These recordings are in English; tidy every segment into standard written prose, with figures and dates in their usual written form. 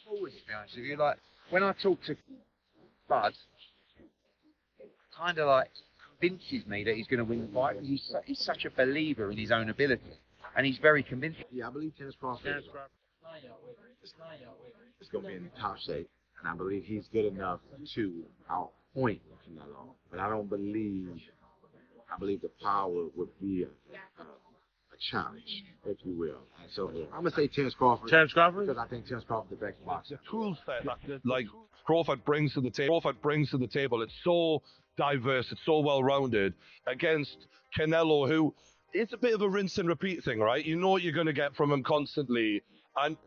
forward, to be honest with you. Like, when I talk to Bud, kind of like convinces me that he's going to win the fight. He's such a believer in his own ability, and he's very convincing. Yeah, I believe Terence Crawford is going to be in top shape, and I believe he's good enough to outpoint Canelo. But I believe the power would be a challenge, if you will. And so I'm going to say Terence Crawford. Terence Crawford? Because I think Terence Crawford is the best boxer. The tool set like Crawford brings to the table, it's so diverse, it's so well-rounded against Canelo, who it's a bit of a rinse and repeat thing, right? You know what you're going to get from him constantly, and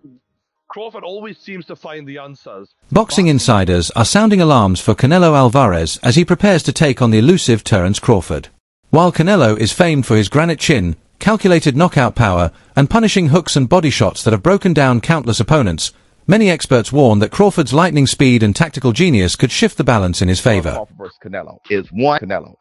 Crawford always seems to find the answers. Boxing insiders are sounding alarms for Canelo Álvarez as he prepares to take on the elusive Terence Crawford. While Canelo is famed for his granite chin, calculated knockout power, and punishing hooks and body shots that have broken down countless opponents, many experts warn that Crawford's lightning speed and tactical genius could shift the balance in his favor. Crawford versus Canelo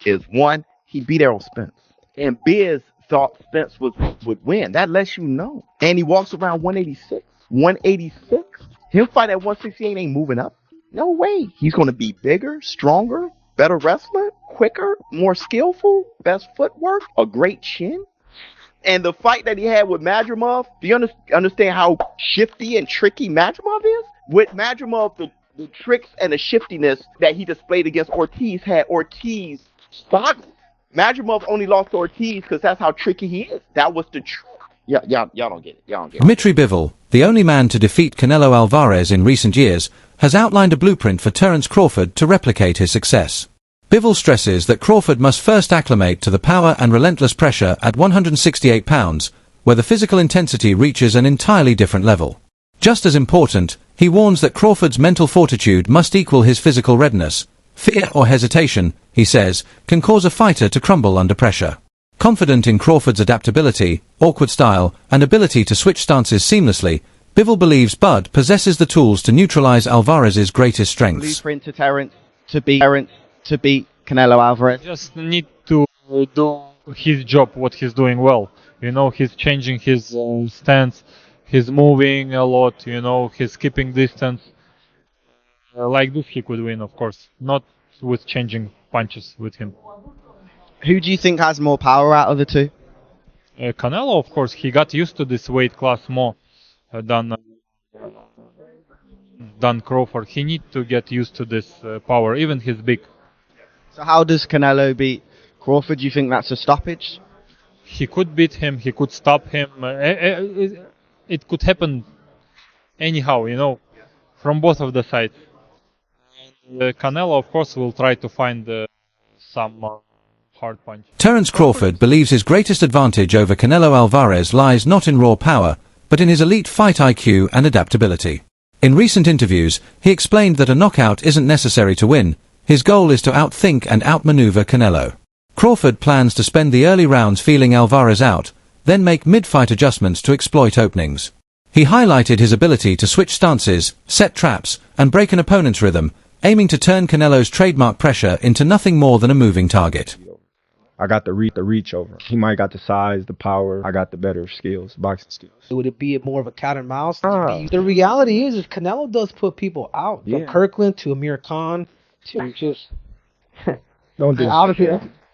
is one. He beat Errol Spence, and Biz thought Spence would win. That lets you know. And he walks around 186. 186. Him fight at 168 ain't moving up. No way. He's going to be bigger, stronger, better wrestler, quicker, more skillful, best footwork, a great chin. And the fight that he had with Madrimov, do you understand how shifty and tricky Madrimov is? With Madrimov, the tricks and the shiftiness that he displayed against Ortiz had Ortiz stopped. Madrimov only lost to Ortiz because that's how tricky he is. That was the trick. Y'all don't get it. Dmitry Bivol, the only man to defeat Canelo Álvarez in recent years, has outlined a blueprint for Terence Crawford to replicate his success. Bivol stresses that Crawford must first acclimate to the power and relentless pressure at 168 pounds, where the physical intensity reaches an entirely different level. Just as important, he warns that Crawford's mental fortitude must equal his physical readiness. Fear or hesitation, he says, can cause a fighter to crumble under pressure. Confident in Crawford's adaptability, awkward style, and ability to switch stances seamlessly, Bivol believes Bud possesses the tools to neutralize Álvarez's greatest strengths. Blueprint to Terence to beat Canelo Álvarez. Just need to do his job, what he's doing well. You know, he's changing his stance, he's moving a lot, you know, he's keeping distance. Like this he could win, of course, not with changing punches with him. Who do you think has more power out of the two? Canelo, of course, he got used to this weight class more than Crawford. He need to get used to this power, even he's big. So how does Canelo beat Crawford? Do you think that's a stoppage? He could beat him, he could stop him. It could happen anyhow, you know, from both of the sides. Canelo, of course, will try to find some hard punch. Terence Crawford believes his greatest advantage over Canelo Álvarez lies not in raw power, but in his elite fight IQ and adaptability. In recent interviews, he explained that a knockout isn't necessary to win. His goal is to outthink and outmaneuver Canelo. Crawford plans to spend the early rounds feeling Álvarez out, then make mid-fight adjustments to exploit openings. He highlighted his ability to switch stances, set traps, and break an opponent's rhythm, aiming to turn Canelo's trademark pressure into nothing more than a moving target. I got the reach over him. He might got the size, the power. I got the better skills, boxing skills. Would it be more of a cat and mouse? The reality is Canelo does put people out. From Kirkland to Amir Khan to just... Don't do it.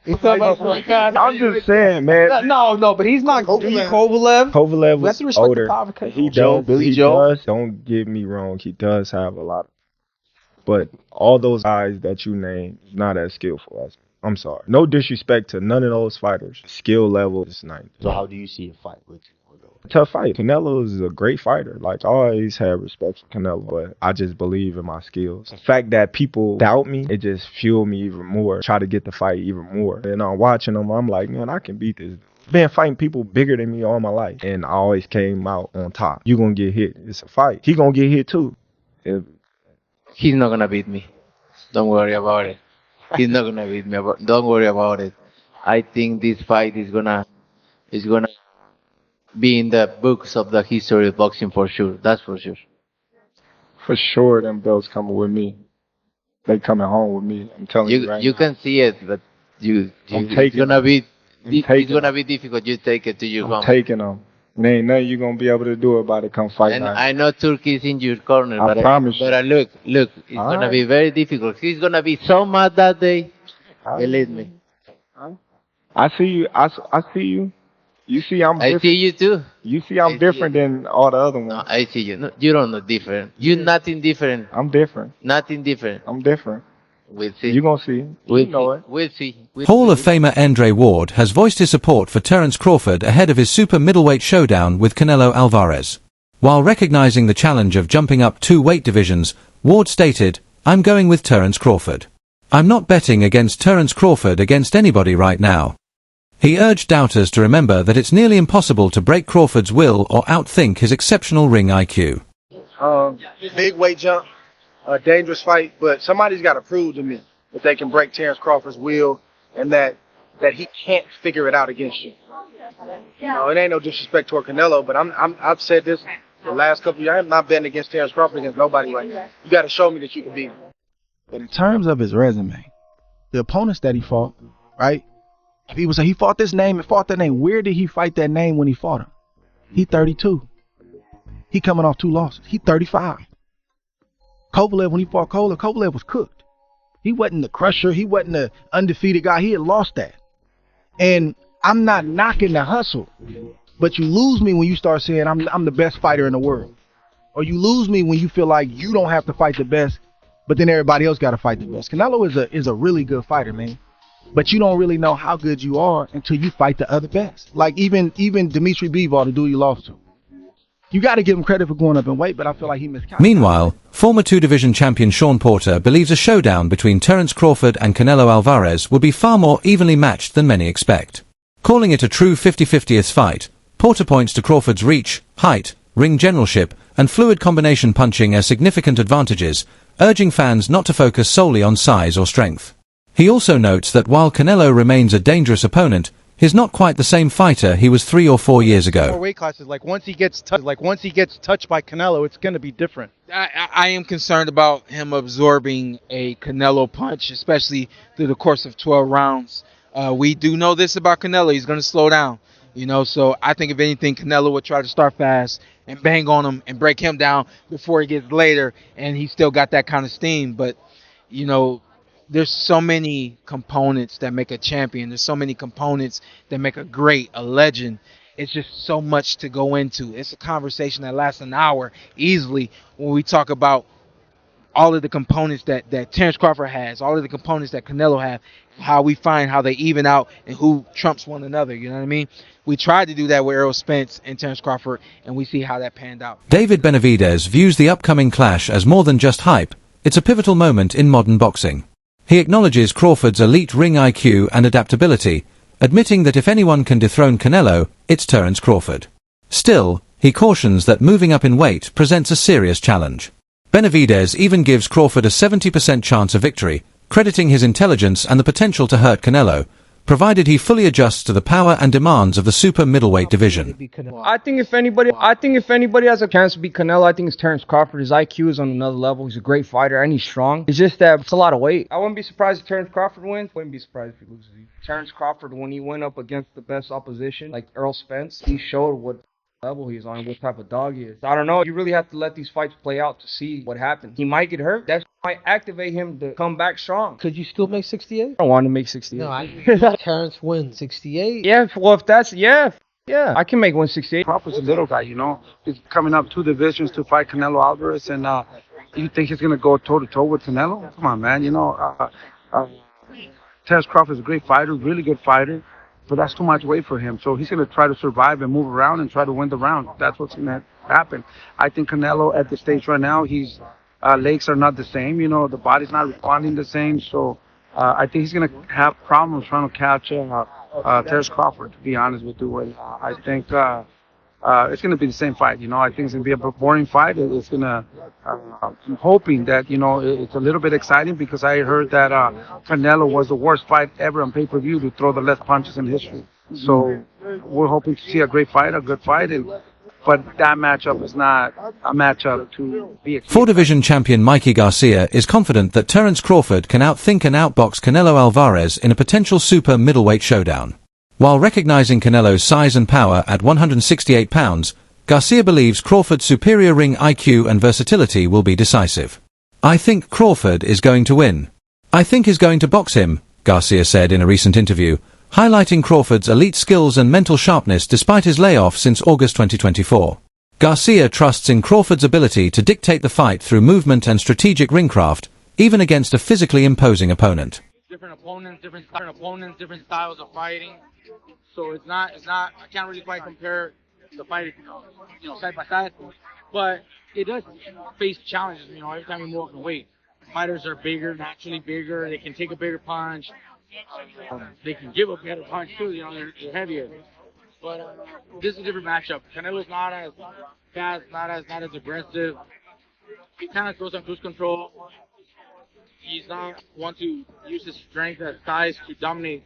I'm just saying, man. No, but he's not Kovalev. Kovalev was older. He does. Don't get me wrong. He does have a lot. But all those guys that you named, not as skillful as me. I'm sorry. No disrespect to none of those fighters. Skill level is 90. So how do you see a fight with you? Tough fight. Canelo is a great fighter. Like, I always had respect for Canelo, but I just believe in my skills. The fact that people doubt me, it just fueled me even more. Try to get the fight even more. And I'm watching them, I'm like, man, I can beat this. Been fighting people bigger than me all my life, and I always came out on top. You gonna get hit. It's a fight. He gonna get hit too. He's not gonna beat me. Don't worry about it. He's not gonna beat me. Don't worry about it. I think this fight is gonna be in the books of the history of boxing for sure. That's for sure. For sure, them belts coming with me. They coming home with me. I'm telling you right You now. can see it, but it's gonna be difficult. You take it to your home. Taking them. And ain't nothing you gonna be able to do about it come fight And night. I know Turkey is in your corner, I promise you. but look, it's gonna be very difficult. He's gonna be so mad that day. Believe me. I see you. I see you. You see I'm I different. see you too. You see I'm different than all the other ones. No, I see you. No, you don't know different. You're nothing different. I'm different. Nothing different. I'm different. We'll see. You gonna see. We'll You know see. it. We'll see. Hall of Famer Andre Ward has voiced his support for Terence Crawford ahead of his super middleweight showdown with Canelo Álvarez. While recognizing the challenge of jumping up 2 weight divisions, Ward stated, "I'm going with Terence Crawford. I'm not betting against Terence Crawford against anybody right now." He urged doubters to remember that it's nearly impossible to break Crawford's will or outthink his exceptional ring IQ. Big weight jump, a dangerous fight, but somebody's got to prove to me that they can break Terence Crawford's will and that he can't figure it out against you. You know, it ain't no disrespect toward Canelo, but I've said this the last couple of years. I'm not betting against Terence Crawford against nobody right now. You got to show me that you can beat him. But in terms of his resume, the opponents that he fought, right? People say he fought this name and fought that name. Where did he fight that name when he fought him? He 32. He coming off 2 losses. He 35. Kovalev, when he fought Kovalev was cooked. He wasn't the crusher. He wasn't the undefeated guy. He had lost that. And I'm not knocking the hustle, but you lose me when you start saying I'm the best fighter in the world. Or you lose me when you feel like you don't have to fight the best, but then everybody else got to fight the best. Canelo is a really good fighter, man. But you don't really know how good you are until you fight the other best. Like even Dmitry Bivol, the dude you lost to. You got to give him credit for going up in weight, but I feel like he missed. Meanwhile, former 2-division champion Sean Porter believes a showdown between Terence Crawford and Canelo Álvarez will be far more evenly matched than many expect. Calling it a true 50-50th fight, Porter points to Crawford's reach, height, ring generalship, and fluid combination punching as significant advantages, urging fans not to focus solely on size or strength. He also notes that while Canelo remains a dangerous opponent, he's not quite the same fighter he was 3 or 4 years ago. More weight classes, once he gets touched by Canelo, it's going to be different. I am concerned about him absorbing a Canelo punch, especially through the course of 12 rounds. We do know this about Canelo. He's going to slow down, so I think if anything, Canelo would try to start fast and bang on him and break him down before he gets later, and he still got that kind of steam. But, there's so many components that make a champion. There's so many components that make a legend. It's just so much to go into. It's a conversation that lasts an hour easily when we talk about all of the components that Terence Crawford has, all of the components that Canelo have, how we find how they even out and who trumps one another. You know what I mean? We tried to do that with Errol Spence and Terence Crawford, and we see how that panned out. David Benavidez views the upcoming clash as more than just hype. It's a pivotal moment in modern boxing. He acknowledges Crawford's elite ring IQ and adaptability, admitting that if anyone can dethrone Canelo, it's Terence Crawford. Still, he cautions that moving up in weight presents a serious challenge. Benavidez even gives Crawford a 70% chance of victory, crediting his intelligence and the potential to hurt Canelo, provided he fully adjusts to the power and demands of the super middleweight division. I think if anybody has a chance to beat Canelo, I think it's Terence Crawford. His IQ is on another level. He's a great fighter and he's strong. It's just that it's a lot of weight. I wouldn't be surprised if Terence Crawford wins. Wouldn't be surprised if he loses. Terence Crawford, when he went up against the best opposition, like Errol Spence, he showed what level he's on, what type of dog he is. I don't know. You really have to let these fights play out to see what happens. He might get hurt. That might activate him to come back strong. Could you still make 68? I don't want to make 68. No, Terence wins 68. Yeah, well, if that's, yeah, I can make 168. Crawford's a little guy, He's coming up 2 divisions to fight Canelo Álvarez, and you think he's going to go toe-to-toe with Canelo? Come on, man. Terence Crawford's a great fighter, really good fighter. But that's too much weight for him. So he's going to try to survive and move around and try to win the round. That's what's going to happen. I think Canelo at the stage right now, his legs are not the same. The body's not responding the same. So I think he's going to have problems trying to catch Terence Crawford, to be honest with you. And I think it's going to be the same fight. I think it's going to be a boring fight. It's going to, I'm hoping that, it's a little bit exciting because I heard that Canelo was the worst fight ever on pay-per-view to throw the less punches in history. So we're hoping to see a great fight, a good fight. But that matchup is not a matchup to be expected. 4-division champion Mikey Garcia is confident that Terence Crawford can outthink and outbox Canelo Álvarez in a potential super middleweight showdown. While recognizing Canelo's size and power at 168 pounds, Garcia believes Crawford's superior ring IQ and versatility will be decisive. "I think Crawford is going to win. I think he's going to box him," Garcia said in a recent interview, highlighting Crawford's elite skills and mental sharpness despite his layoff since August 2024. Garcia trusts in Crawford's ability to dictate the fight through movement and strategic ringcraft, even against a physically imposing opponent. Different opponents, different styles of fighting. So it's not. I can't really quite compare the fight, side by side. But it does face challenges. Every time you move up in weight, fighters are bigger, naturally bigger. They can take a bigger punch. They can give a better punch too. They're heavier. But this is a different matchup. Canelo's not as fast, not as aggressive. He kind of goes on cruise control. He's not one to use his strength and size to dominate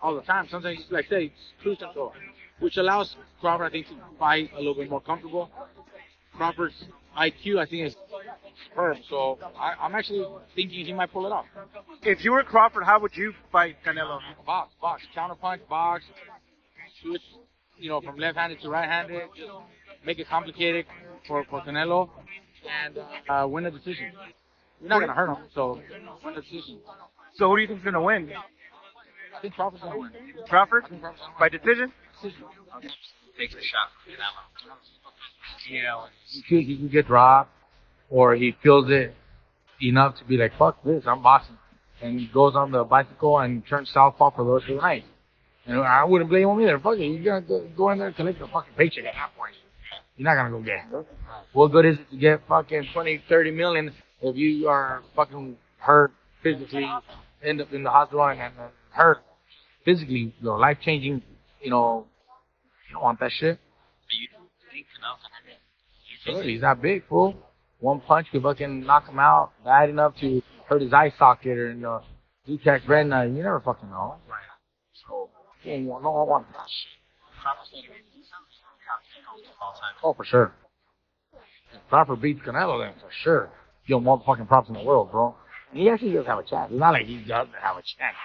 all the time. Sometimes, like I say, it's cruise control, which allows Crawford, I think, to fight a little bit more comfortable. Crawford's IQ, I think, is superb. So I'm actually thinking he might pull it off. If you were Crawford, how would you fight Canelo? Box, counterpunch, box, switch, from left-handed to right-handed. Just make it complicated for Canelo and win a decision. You're not gonna hurt him, so win the decision. So who do you think's gonna win? I think Crawford's gonna win. Crawford? By decision? Takes a shot for Canelo. He can get dropped, or he feels it enough to be like, fuck this, I'm boxing. And he goes on the bicycle and turns southpaw for the rest of the night. And I wouldn't blame him either. Fuck it, you gotta go in there and collect a fucking paycheck at that point. You're not gonna go get hurt. What good is it to get fucking 20, 30 million if you are fucking hurt physically, end up in the hospital and hurt physically, life-changing, you don't want that shit. Sure, he's not big, fool. One punch could fucking knock him out, bad enough to hurt his eye socket or, detach retina. You never fucking know. Right. So, I want that shit. Oh, for sure. If Crawford beats Canelo, then for sure. Give him all the fucking props in the world, bro. He actually does have a chance. It's not like he doesn't have a chance.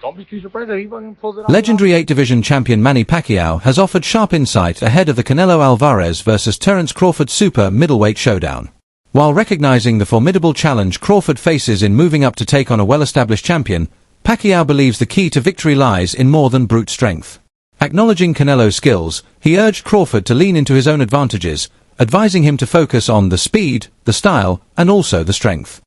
Don't be too surprised if he fucking pulls it off. Legendary 8-division champion Manny Pacquiao has offered sharp insight ahead of the Canelo Álvarez vs Terence Crawford super middleweight showdown. While recognizing the formidable challenge Crawford faces in moving up to take on a well-established champion, Pacquiao believes the key to victory lies in more than brute strength. Acknowledging Canelo's skills, he urged Crawford to lean into his own advantages, advising him to focus on the speed, the style, and also the strength.